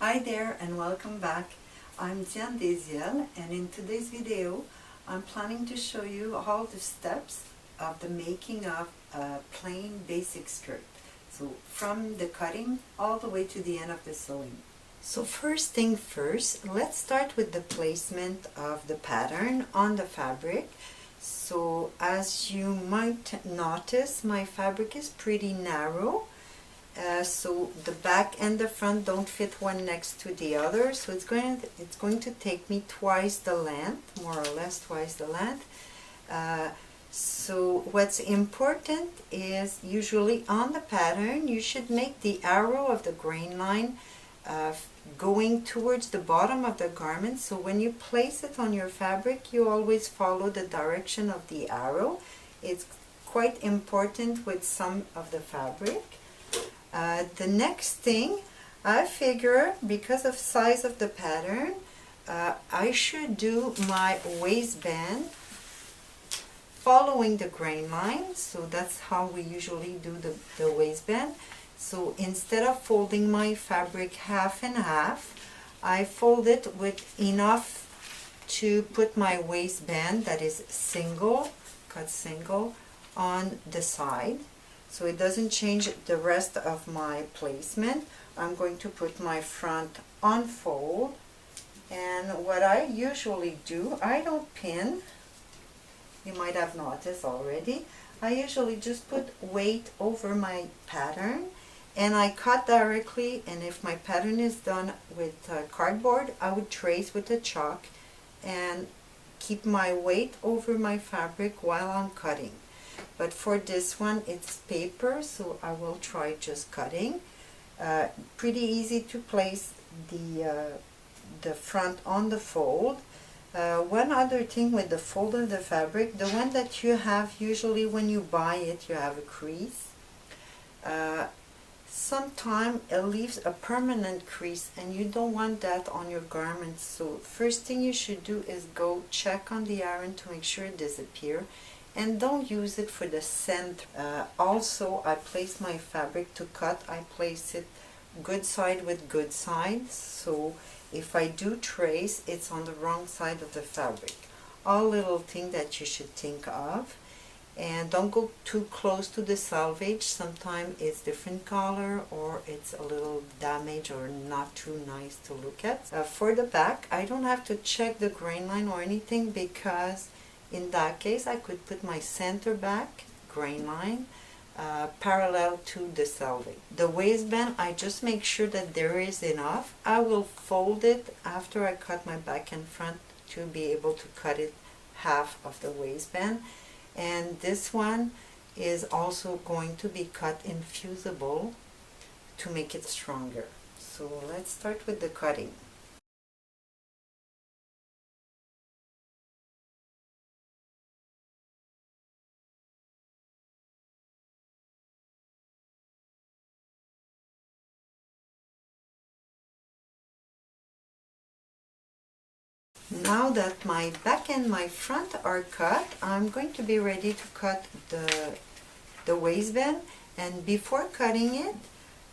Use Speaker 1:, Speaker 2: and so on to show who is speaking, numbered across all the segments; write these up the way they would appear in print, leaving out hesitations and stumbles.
Speaker 1: Hi there and welcome back. I'm Diane Deziel, and in today's video I'm planning to show you all the steps of the making of a plain basic skirt. So from the cutting all the way to the end of the sewing. So first thing first, let's start with the placement of the pattern on the fabric. So as you might notice, my fabric is pretty narrow. So the back and the front don't fit one next to the other, so it's going to take me twice the length, more or less twice the length. So what's important is usually on the pattern you should make the arrow of the grain line going towards the bottom of the garment. So when you place it on your fabric, you always follow the direction of the arrow. It's quite important with some of the fabric. The next thing, I figure because of size of the pattern, I should do my waistband following the grain line. So that's how we usually do the waistband. So instead of folding my fabric half and half, I fold it with enough to put my waistband, that is single, cut single, on the side. So it doesn't change the rest of my placement. I'm going to put my front on fold, and what I usually do, I don't pin. You might have noticed already. I usually just put weight over my pattern and I cut directly, and if my pattern is done with cardboard, I would trace with a chalk and keep my weight over my fabric while I'm cutting. But for this one it's paper, so I will try just cutting. Pretty easy to place the front on the fold. One other thing with the fold of the fabric, the one that you have usually when you buy it, you have a crease. Sometimes it leaves a permanent crease and you don't want that on your garment. So first thing you should do is go check on the iron to make sure it disappears. And don't use it for the center. Also, I place my fabric to cut. I place it good side with good side. So if I do trace, it's on the wrong side of the fabric. All little thing that you should think of. And don't go too close to the selvage. Sometimes it's different color or it's a little damaged or not too nice to look at. For the back, I don't have to check the grain line or anything, because in that case, I could put my center back grain line parallel to the selvage. The waistband, I just make sure that there is enough. I will fold it after I cut my back and front to be able to cut it half of the waistband. And this one is also going to be cut in fusible to make it stronger. So let's start with the cutting. Now that my back and my front are cut, I'm going to be ready to cut the waistband. And before cutting it,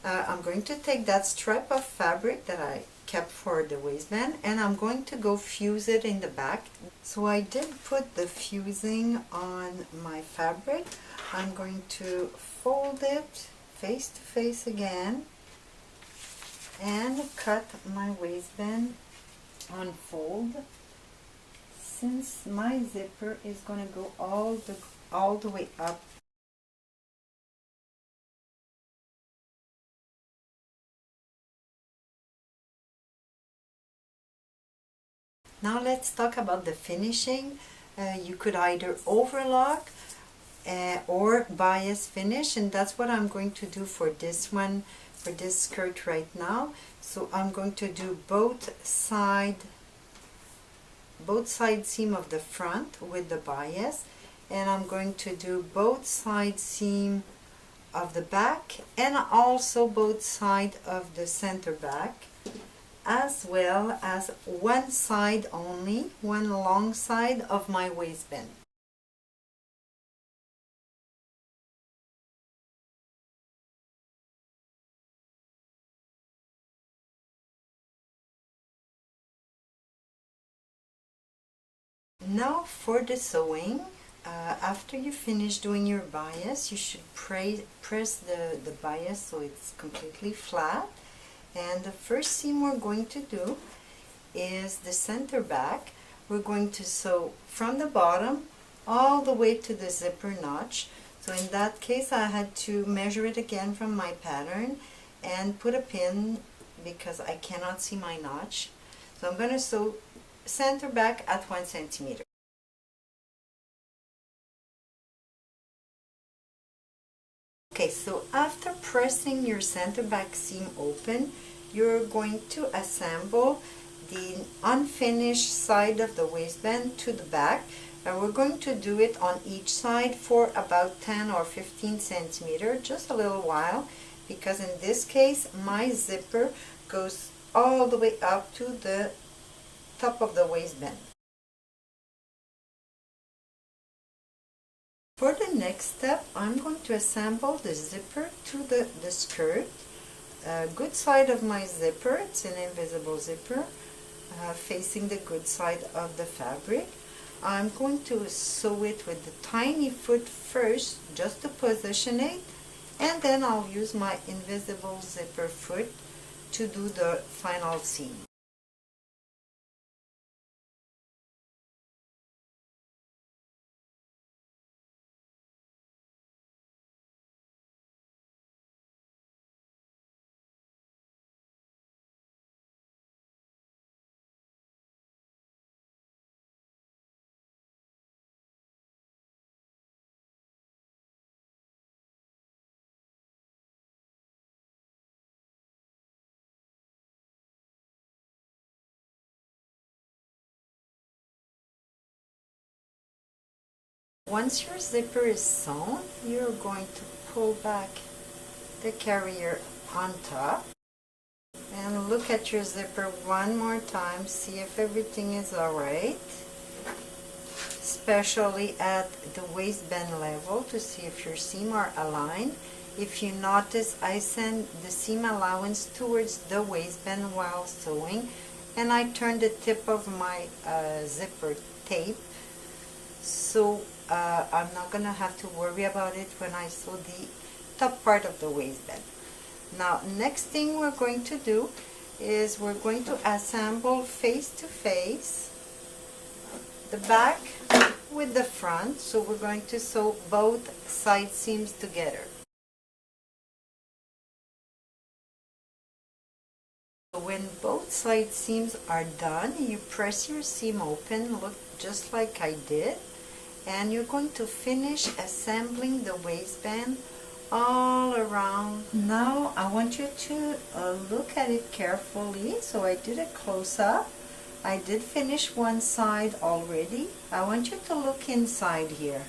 Speaker 1: I'm going to take that strip of fabric that I kept for the waistband and I'm going to go fuse it in the back. So I did put the fusing on my fabric. I'm going to fold it face to face again and cut my waistband on fold, since my zipper is going to go all the way up. Now let's talk about the finishing. You could either overlock or bias finish, and that's what I'm going to do for this one, for this skirt right now. So I'm going to do both side seam of the front with the bias, and I'm going to do both side seam of the back and also both side of the center back, as well as one side only, one long side of my waistband. Now for the sewing, after you finish doing your bias, you should press the bias so it's completely flat. And the first seam we're going to do is the center back. We're going to sew from the bottom all the way to the zipper notch. So in that case I had to measure it again from my pattern and put a pin because I cannot see my notch. So I'm going to sew center back at 1 centimeter. Okay, so after pressing your center back seam open, you're going to assemble the unfinished side of the waistband to the back. And we're going to do it on each side for about 10 or 15 centimeters, just a little while, because in this case my zipper goes all the way up to the top of the waistband. For the next step, I'm going to assemble the zipper to the skirt. Good side of my zipper, it's an invisible zipper, facing the good side of the fabric. I'm going to sew it with the tiny foot first, just to position it, and then I'll use my invisible zipper foot to do the final seam. Once your zipper is sewn, you're going to pull back the carrier on top and look at your zipper one more time, see if everything is alright, especially at the waistband level to see if your seams are aligned. If you notice, I send the seam allowance towards the waistband while sewing, and I turn the tip of my zipper tape, so I'm not going to have to worry about it when I sew the top part of the waistband. Now, next thing we're going to do is we're going to assemble face to face the back with the front. So we're going to sew both side seams together. When both side seams are done, you press your seam open, look just like I did, and you're going to finish assembling the waistband all around. Now I want you to look at it carefully. So I did a close-up. I did finish one side already. I want you to look inside here.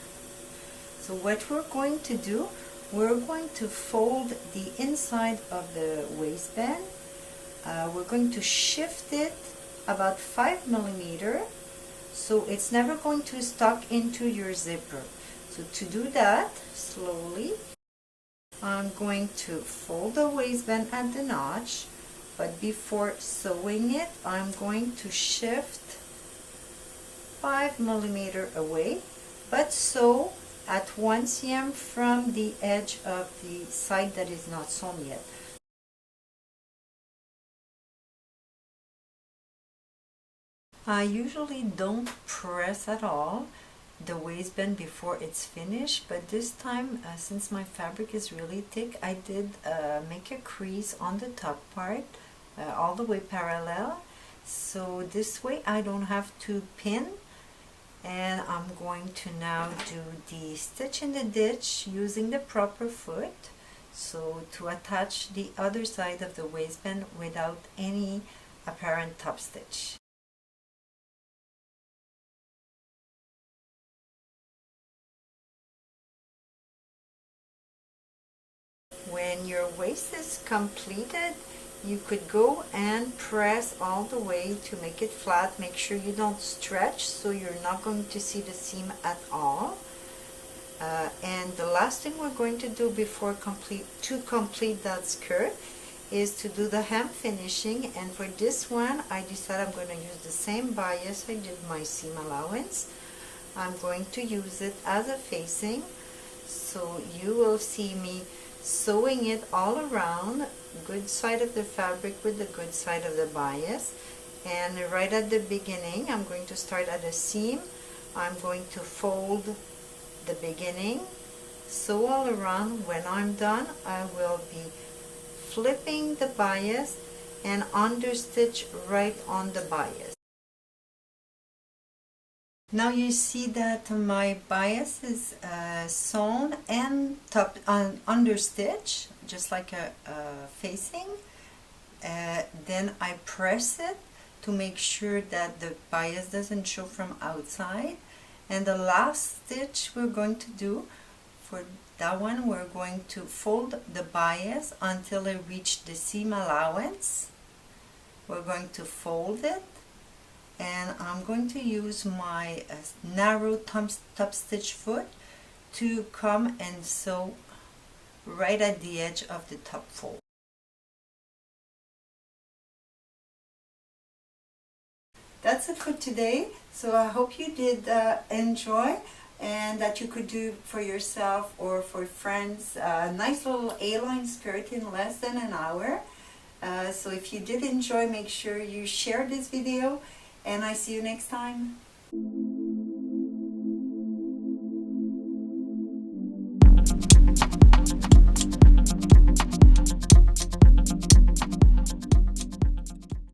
Speaker 1: So what we're going to do, we're going to fold the inside of the waistband. We're going to shift it about 5 millimeters, so it's never going to stuck into your zipper. So to do that, slowly, I'm going to fold the waistband at the notch, but before sewing it, I'm going to shift 5 millimeters away, but sew at 1 cm from the edge of the side that is not sewn yet. I usually don't press at all the waistband before it's finished, but this time, since my fabric is really thick, I did make a crease on the top part, all the way parallel, so this way I don't have to pin. And I'm going to now do the stitch in the ditch using the proper foot, so to attach the other side of the waistband without any apparent top stitch. When your waist is completed, you could go and press all the way to make it flat. Make sure you don't stretch, so you're not going to see the seam at all. And the last thing we're going to do before complete that skirt is to do the hem finishing, and for this one I decided I'm going to use the same bias I did my seam allowance. I'm going to use it as a facing, so you will see me sewing it all around, good side of the fabric with the good side of the bias. And right at the beginning I'm going to start at a seam. I'm going to fold the beginning, sew all around. When I'm done, I will be flipping the bias and understitch right on the bias. Now you see that my bias is sewn and understitch, just like a facing. Then I press it to make sure that the bias doesn't show from outside. And the last stitch we're going to do for that one, we're going to fold the bias until I reach the seam allowance. We're going to fold it, and I'm going to use my narrow top stitch foot to come and sew right at the edge of the top fold. That's it for today. So I hope you did enjoy, and that you could do for yourself or for friends a nice little A-line skirt in less than an hour. So if you did enjoy, make sure you share this video, and I see you next time.